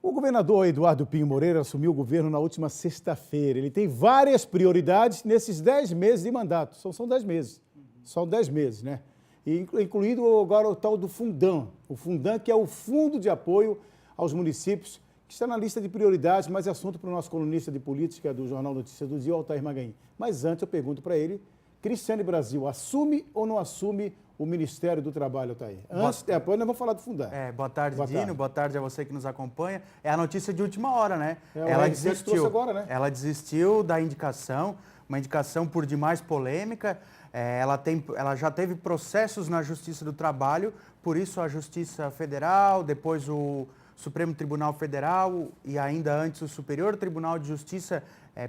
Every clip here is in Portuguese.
O governador Eduardo Pinho Moreira assumiu o governo na última sexta-feira. Ele tem várias prioridades nesses 10 meses de mandato. São 10 meses. São 10 meses, né? E incluindo agora o tal do Fundão. O Fundão, que é o Fundo de Apoio aos Municípios, que está na lista de prioridades, mas é assunto para o nosso colunista de política do Jornal Notícias do Dia, Altair Maganhim. Mas antes eu pergunto para ele, Cristiane Brasil, assume ou não assume o Ministério do Trabalho, Altair? Antes, depois nós vamos falar do Fundão. Boa tarde, Dino. Boa tarde a você que nos acompanha. É a notícia de última hora, né? Ela desistiu agora, né? Ela desistiu da indicação, uma indicação por demais polêmica. Ela já teve processos na Justiça do Trabalho, por isso a Justiça Federal, depois o Supremo Tribunal Federal e ainda antes o Superior Tribunal de Justiça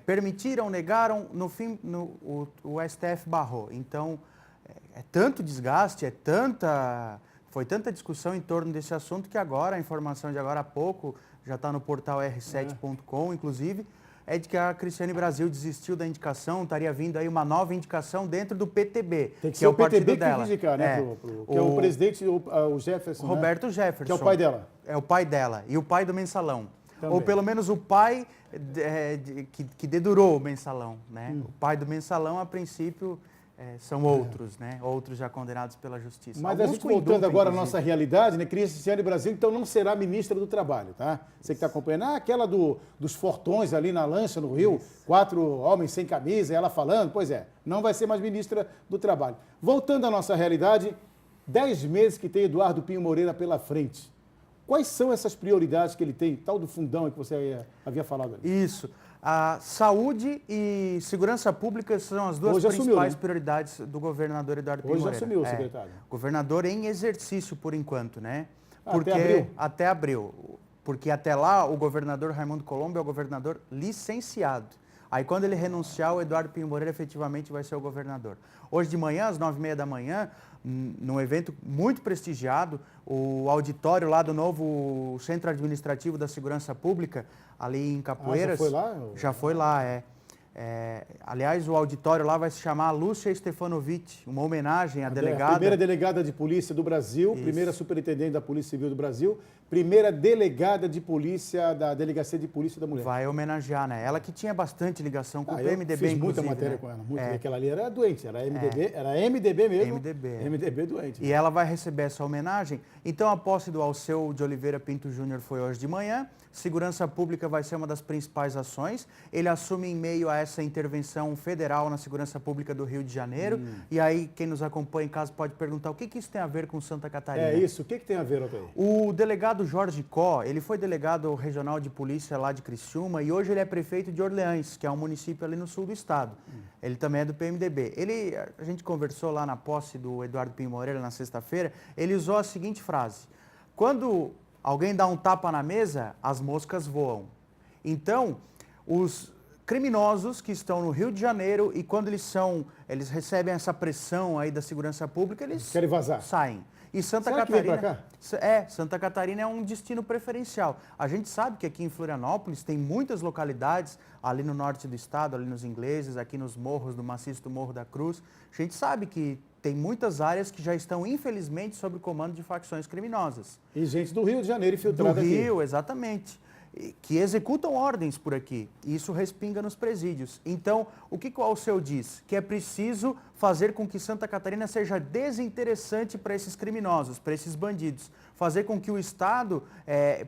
permitiram, negaram, no fim o STF barrou. Então, é tanto desgaste, foi tanta discussão em torno desse assunto que agora, a informação de agora há pouco, já está no portal r7.com, inclusive, é de que a Cristiane Brasil desistiu da indicação, estaria vindo aí uma nova indicação dentro do PTB, Tem que que ser é o PTB que dela. indicar, né? Que é o presidente, o Jefferson, Roberto Jefferson. Que é o pai dela. É o pai dela e o pai do Mensalão. Também. Ou pelo menos o pai que dedurou o Mensalão, né? O pai do Mensalão, a princípio, são outros, né? Outros já condenados pela Justiça. Mas a gente voltando agora à nossa realidade, né? Cristiane Brasil, então, não será ministra do Trabalho, tá? Você que está acompanhando, aquela dos fortões ali na lancha no Rio, 4 homens sem camisa, ela falando, pois é, não vai ser mais ministra do Trabalho. Voltando à nossa realidade, 10 meses que tem Eduardo Pinho Moreira pela frente. Quais são essas prioridades que ele tem, tal do fundão que você havia falado ali? Isso. A saúde e segurança pública são as duas principais prioridades do governador Eduardo Pinho Moreira. Hoje assumiu, secretário. Governador em exercício, por enquanto, né? Até abril? Até abril. Porque até lá, o governador Raimundo Colombo é o governador licenciado. Aí, quando ele renunciar, o Eduardo Pinho Moreira efetivamente vai ser o governador. Hoje de manhã, às 9h30 da manhã, num evento muito prestigiado, o auditório lá do novo Centro Administrativo da Segurança Pública, ali em Capoeiras. Já foi lá? Já foi lá, aliás, o auditório lá vai se chamar Lúcia Stefanovic, uma homenagem à delegada. A primeira delegada de polícia do Brasil, isso. Primeira superintendente da Polícia Civil do Brasil, primeira delegada de polícia da Delegacia de Polícia da Mulher. Vai homenagear, né? Ela que tinha bastante ligação com o PMDB, eu fiz muita inclusive, matéria né? com ela, muito. Aquela ali era doente, era MDB, era MDB mesmo. MDB doente. E ela vai receber essa homenagem. Então, a posse do Alceu de Oliveira Pinto Júnior foi hoje de manhã. Segurança Pública vai ser uma das principais ações. Ele assume em meio a essa intervenção federal na Segurança Pública do Rio de Janeiro. E aí, quem nos acompanha em casa pode perguntar o que isso tem a ver com Santa Catarina. É isso, o que tem a ver, Altair? O delegado Jorge Có, ele foi delegado regional de polícia lá de Criciúma e hoje ele é prefeito de Orleans, que é um município ali no sul do estado. Ele também é do PMDB. A gente conversou lá na posse do Eduardo Pinho Moreira na sexta-feira, ele usou a seguinte frase: quando alguém dá um tapa na mesa, as moscas voam. Então, os criminosos que estão no Rio de Janeiro e quando eles recebem essa pressão aí da segurança pública, eles querem vazar. Saem. E Santa Catarina é um destino preferencial. A gente sabe que aqui em Florianópolis tem muitas localidades, ali no norte do estado, ali nos Ingleses, aqui nos morros do maciço do Morro da Cruz. A gente sabe que tem muitas áreas que já estão, infelizmente, sob o comando de facções criminosas. E gente do Rio de Janeiro infiltrada aqui. Do Rio, exatamente. Que executam ordens por aqui. E isso respinga nos presídios. Então, o que o Alceu diz? Que é preciso fazer com que Santa Catarina seja desinteressante para esses criminosos, para esses bandidos. Fazer com que o Estado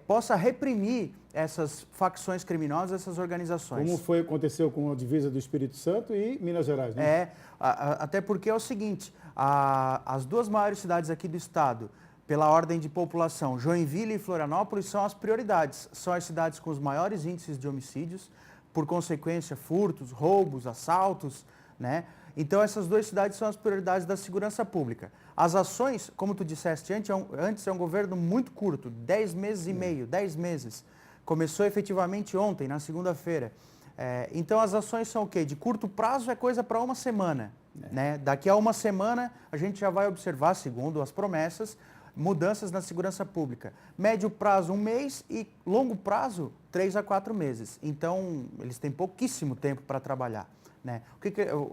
possa reprimir essas facções criminosas, essas organizações. Como aconteceu com a divisa do Espírito Santo e Minas Gerais, né? Até porque é o seguinte, as duas maiores cidades aqui do Estado, pela ordem de população, Joinville e Florianópolis são as prioridades. São as cidades com os maiores índices de homicídios, por consequência, furtos, roubos, assaltos, né? Então, essas duas cidades são as prioridades da segurança pública. As ações, como tu disseste antes, é um governo muito curto, 10 meses e meio, 10 meses. Começou efetivamente ontem, na segunda-feira. Então, as ações são o quê? De curto prazo é coisa para uma semana. Né? Daqui a uma semana, a gente já vai observar, segundo as promessas, mudanças na segurança pública. Médio prazo, 1 mês e longo prazo, 3 a 4 meses. Então, eles têm pouquíssimo tempo para trabalhar. Né?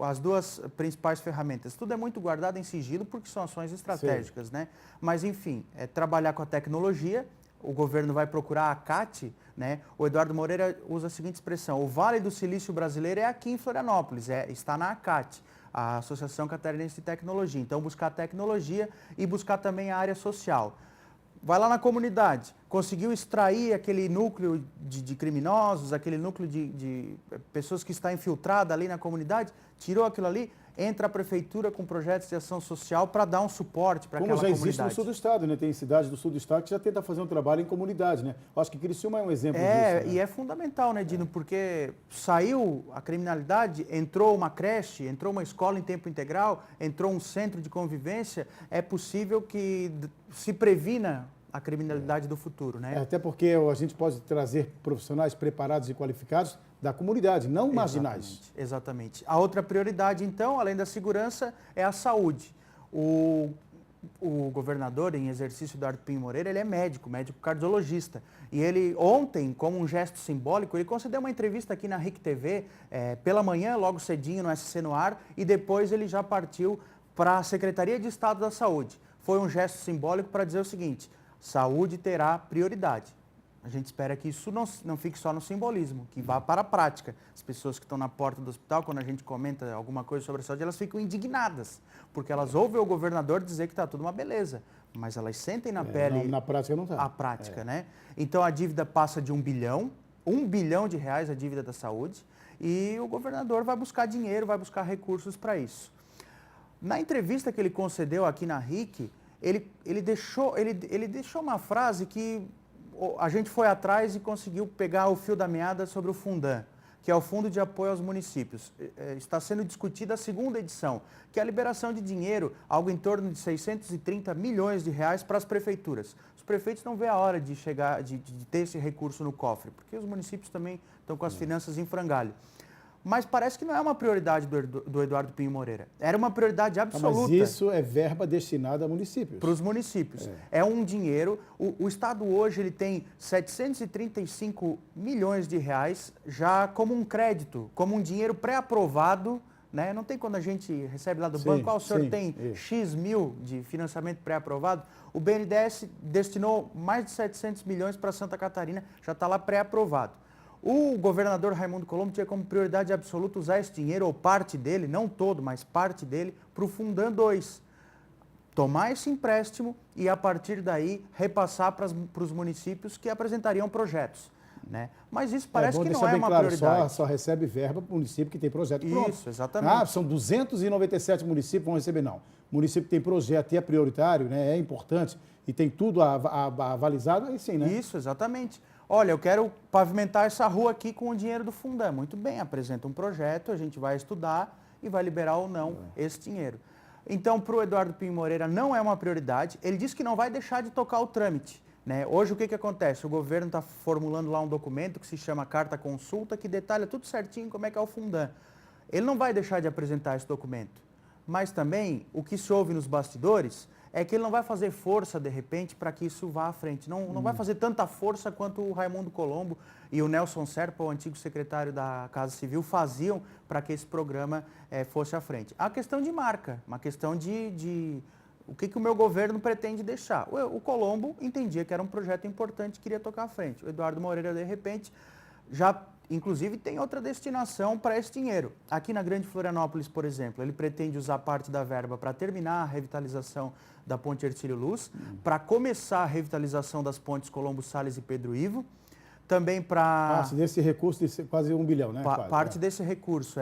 As duas principais ferramentas, tudo é muito guardado em sigilo porque são ações estratégicas, né? Mas enfim, é trabalhar com a tecnologia, o governo vai procurar a CAT, né? O Eduardo Moreira usa a seguinte expressão: o Vale do Silício brasileiro é aqui em Florianópolis, está na ACAT, a Associação Catarinense de Tecnologia. Então, buscar tecnologia e buscar também a área social. Vai lá na comunidade, conseguiu extrair aquele núcleo de criminosos, aquele núcleo de pessoas que está infiltrada ali na comunidade, tirou aquilo ali, entra a prefeitura com projetos de ação social para dar um suporte para aquela comunidade. Como já existe no sul do estado, né? Tem cidades do sul do estado que já tentam fazer um trabalho em comunidade, né? Eu acho que Criciúma é um exemplo disso. Né? E é fundamental, né, Dino? Porque saiu a criminalidade, entrou uma creche, entrou uma escola em tempo integral, entrou um centro de convivência, é possível que se previna a criminalidade do futuro, né? Até porque a gente pode trazer profissionais preparados e qualificados da comunidade, não marginais. Exatamente. A outra prioridade, então, além da segurança, é a saúde. O governador, em exercício, Eduardo Pinho Moreira, ele é médico cardiologista. E ele, ontem, como um gesto simbólico, ele concedeu uma entrevista aqui na RIC TV, pela manhã, logo cedinho, no SC no Ar, e depois ele já partiu para a Secretaria de Estado da Saúde. Foi um gesto simbólico para dizer o seguinte: saúde terá prioridade. A gente espera que isso não fique só no simbolismo, que vá para a prática. As pessoas que estão na porta do hospital, quando a gente comenta alguma coisa sobre a saúde, elas ficam indignadas, porque elas ouvem o governador dizer que está tudo uma beleza, mas elas sentem na pele... Na prática não está. A prática, né? Então a dívida passa de 1 bilhão, R$1 bilhão a dívida da saúde, e o governador vai buscar dinheiro, vai buscar recursos para isso. Na entrevista que ele concedeu aqui na RIC, ele deixou uma frase que a gente foi atrás e conseguiu pegar o fio da meada sobre o Fundan, que é o Fundo de Apoio aos Municípios. Está sendo discutida a segunda edição, que é a liberação de dinheiro, algo em torno de 630 milhões de reais para as prefeituras. Os prefeitos não vê a hora de ter esse recurso no cofre, porque os municípios também estão com as finanças em frangalho. Mas parece que não é uma prioridade do Eduardo Pinho Moreira. Era uma prioridade absoluta. Mas isso é verba destinada a municípios. Para os municípios. É um dinheiro. O Estado hoje ele tem 735 milhões de reais já como um crédito, como um dinheiro pré-aprovado. Né? Não tem quando a gente recebe lá do banco, o senhor tem X mil de financiamento pré-aprovado. O BNDES destinou mais de 700 milhões para Santa Catarina, já está lá pré-aprovado. O governador Raimundo Colombo tinha como prioridade absoluta usar esse dinheiro, ou parte dele, não todo, mas parte dele, para o Fundan 2. Tomar esse empréstimo e, a partir daí, repassar para os municípios que apresentariam projetos. Né? Mas isso parece que não é uma prioridade. Só recebe verba para o município que tem projeto pronto. Isso, exatamente. São 297 municípios que vão receber, não. O município que tem projeto e é prioritário, né, é importante e tem tudo avalizado, aí sim, né? Isso, exatamente. Olha, eu quero pavimentar essa rua aqui com o dinheiro do Fundan. Muito bem, apresenta um projeto, a gente vai estudar e vai liberar ou não esse dinheiro. Então, para o Eduardo Pinho Moreira não é uma prioridade. Ele disse que não vai deixar de tocar o trâmite. Né? Hoje o que acontece? O governo está formulando lá um documento que se chama Carta Consulta, que detalha tudo certinho como é que é o Fundan. Ele não vai deixar de apresentar esse documento. Mas também, o que se ouve nos bastidores é que ele não vai fazer força, de repente, para que isso vá à frente. Não vai fazer tanta força quanto o Raimundo Colombo e o Nelson Serpa, o antigo secretário da Casa Civil, faziam para que esse programa fosse à frente. A questão de marca, uma questão de o que o meu governo pretende deixar. O Colombo entendia que era um projeto importante e queria tocar à frente. O Eduardo Moreira, de repente, já... Inclusive, tem outra destinação para esse dinheiro. Aqui na Grande Florianópolis, por exemplo, ele pretende usar parte da verba para terminar a revitalização da Ponte Hercílio Luz, para começar a revitalização das pontes Colombo Salles e Pedro Ivo, também para... Parte desse recurso de quase 1 bilhão, né? Parte desse recurso,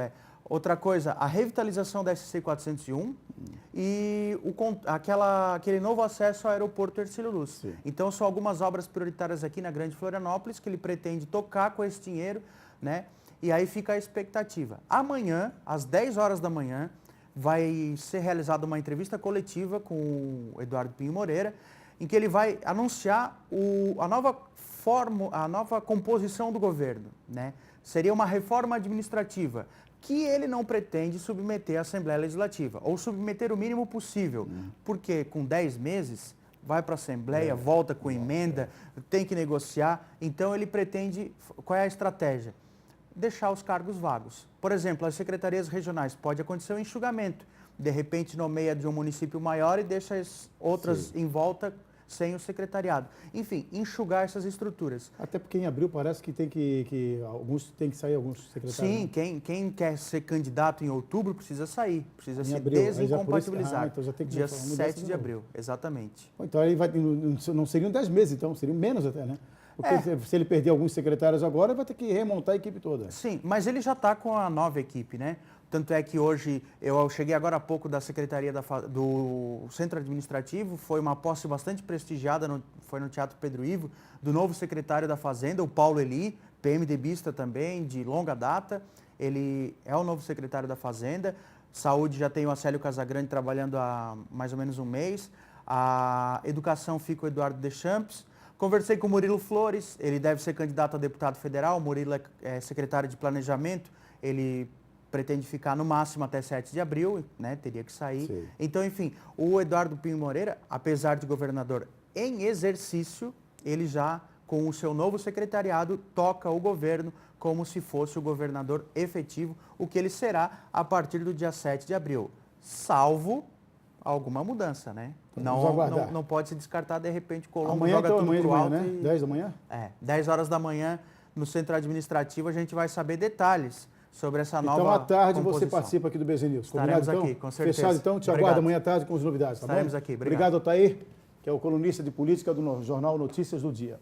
Outra coisa, a revitalização da SC 401 e aquele novo acesso ao aeroporto Hercílio Luz. Sim. Então, são algumas obras prioritárias aqui na Grande Florianópolis que ele pretende tocar com esse dinheiro, né? E aí fica a expectativa. Amanhã, às 10 horas da manhã, vai ser realizada uma entrevista coletiva com o Eduardo Pinho Moreira, em que ele vai anunciar a nova composição do governo, né? Seria uma reforma administrativa que ele não pretende submeter à Assembleia Legislativa, ou submeter o mínimo possível, porque com 10 meses vai para a Assembleia, volta com emenda, tem que negociar, então ele pretende, qual é a estratégia? Deixar os cargos vagos. Por exemplo, as secretarias regionais, pode acontecer um enxugamento, de repente nomeia de um município maior e deixa as outras em volta sem o secretariado. Enfim, enxugar essas estruturas. Até porque em abril parece que tem que alguns tem que sair, alguns secretários. Sim, quem quer ser candidato em outubro precisa sair, precisa se abril, aí já por isso- desincompatibilizar. então já tem que Dia mudar essa 7 de de novo. abril, exatamente. Bom, então ele vai, não seriam 10 meses, então, seriam menos até, né? Porque se ele perder alguns secretários agora, vai ter que remontar a equipe toda. Sim, mas ele já está com a nova equipe, né? Tanto é que hoje, eu cheguei agora há pouco da Secretaria do Centro Administrativo, foi uma posse bastante prestigiada, foi no Teatro Pedro Ivo, do novo secretário da Fazenda, o Paulo Eli, PMDBista também, de longa data. Ele é o novo secretário da Fazenda. Saúde já tem o Acélio Casagrande trabalhando há mais ou menos um mês. A Educação fica o Eduardo Deschamps. Conversei com o Murilo Flores, ele deve ser candidato a deputado federal, o Murilo é secretário de Planejamento, ele pretende ficar no máximo até 7 de abril, né? Teria que sair. Sim. Então, enfim, o Eduardo Pinho Moreira, apesar de governador em exercício, ele já, com o seu novo secretariado, toca o governo como se fosse o governador efetivo, o que ele será a partir do dia 7 de abril, salvo alguma mudança, né? Vamos aguardar. Não pode se descartar, de repente, Colombo Amanhã, joga então, tudo amanhã de pro manhã, alto né? e... 10 da manhã? 10 horas da manhã, no Centro Administrativo, a gente vai saber detalhes sobre essa nova Então, à tarde, você composição. participa aqui do BZ News. Estaremos Combinado, então? aqui, com certeza. Fechado, então. Te Obrigado. aguardo amanhã à tarde com as novidades, tá Estaremos bom? aqui, obrigado. Obrigado, Otair, que é o colunista de política do Jornal Notícias do Dia.